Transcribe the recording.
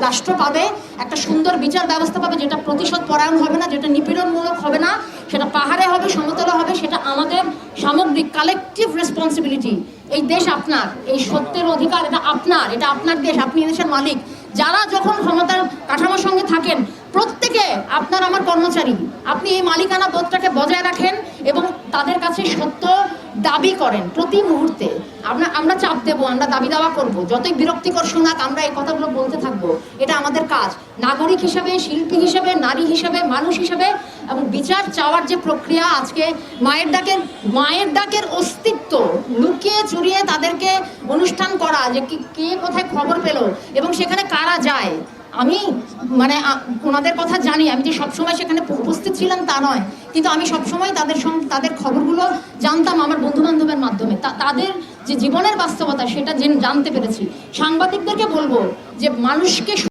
রাষ্ট্র পাবে, একটা সুন্দর বিচার ব্যবস্থা পাবে, যেটা প্রতিশোধ পরায়ণ হবে না, যেটা নিপীড়নমূলক হবে না, সেটা পাহাড়ে হবে, সমতলে হবে, সেটা আমাদের সামগ্রিক কালেকটিভ রেসপন্সিবিলিটি। এই দেশ আপনার, এই সত্যের অধিকার এটা আপনার, এটা আপনার দেশ, আপনি দেশের মালিক। যারা যখন ক্ষমতার কাঠামোর সঙ্গে থাকেন প্রত্যেকে আপনার আমার কর্মচারী, আপনি এই মালিকানা বোধটাকে বজায় রাখেন এবং তাদের কাছে সত্য দাবি করেন প্রতি মুহূর্তে। আমরা চাপ দেবো, আমরা দাবি দাওয়া করবো, যতই বিরক্তিকর শোনাক আমরা এই কথাগুলো বলতে থাকবো। এটা আমাদের কাজ, নাগরিক হিসেবে, শিল্পী হিসেবে, নারী হিসেবে, মানুষ হিসেবে। এবং বিচার চাওয়ার যে প্রক্রিয়া, আজকে মায়ের ডাকের অস্তিত্ব লুকিয়ে চুরিয়ে তাদেরকে অনুষ্ঠান করা, যে কে কোথায় খবর পেল এবং সেখানে কারা যায়, আমি মানে ওনাদের কথা জানি, আমি যে সবসময় সেখানে উপস্থিত ছিলাম তা নয়, কিন্তু আমি সবসময় তাদের খবরগুলো জানতাম আমার বন্ধু বান্ধবের মাধ্যমে। তাদের যে জীবনের বাস্তবতা সেটা জানতে পেরেছি। সাংবাদিকদেরকে বলবো যে মানুষকে